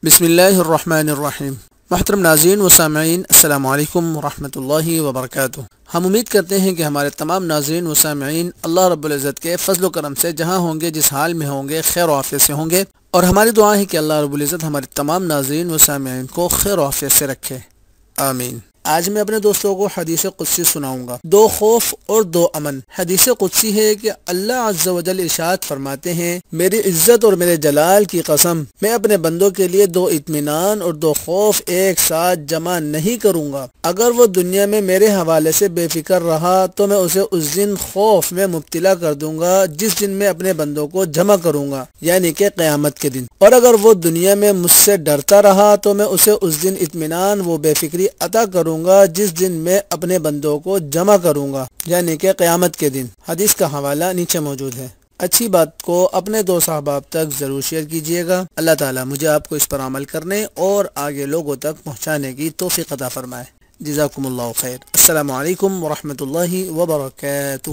بسم اللہ الرحمن الرحیم۔ محترم ناظرین و سامعین، السلام علیکم ورحمۃ اللہ وبرکاتہ۔ ہم امید کرتے ہیں کہ ہمارے تمام ناظرین و سامعین اللہ رب العزت کے فضل و کرم سے جہاں ہوں گے، جس حال میں ہوں گے، خیر و عافیت سے ہوں گے، اور ہماری دعا ہے کہ اللہ رب العزت ہمارے تمام ناظرین و سامعین کو خیر و عافیت سے رکھے، آمین۔ آج میں اپنے دوستوں کو حدیث قدسی سناؤں گا، 2 خوف اور 2 امن۔ حدیث قدسی ہے کہ اللہ عز و جل ارشاد فرماتے ہیں، میری عزت اور میرے جلال کی قسم، میں اپنے بندوں کے لیے 2 اطمینان اور 2 خوف ایک ساتھ جمع نہیں کروں گا۔ اگر وہ دنیا میں میرے حوالے سے بے فکر رہا تو میں اسے اس دن خوف میں مبتلا کر دوں گا جس دن میں اپنے بندوں کو جمع کروں گا، یعنی کہ قیامت کے دن۔ اور اگر وہ دنیا میں مجھ سے ڈرتا رہا تو میں اسے اس دن اطمینان و بے فکری عطا کروں گا جس دن میں اپنے بندوں کو جمع کروں گا، یعنی کہ قیامت کے دن۔ حدیث کا حوالہ نیچے موجود ہے۔ اچھی بات کو اپنے دوست احباب تک ضرور شیئر کیجیے گا۔ اللہ تعالیٰ مجھے آپ کو اس پر عمل کرنے اور آگے لوگوں تک پہنچانے کی توفیق عطا فرمائے۔ جزاکم اللہ خیر۔ السلام علیکم ورحمۃ اللہ وبرکاتہ۔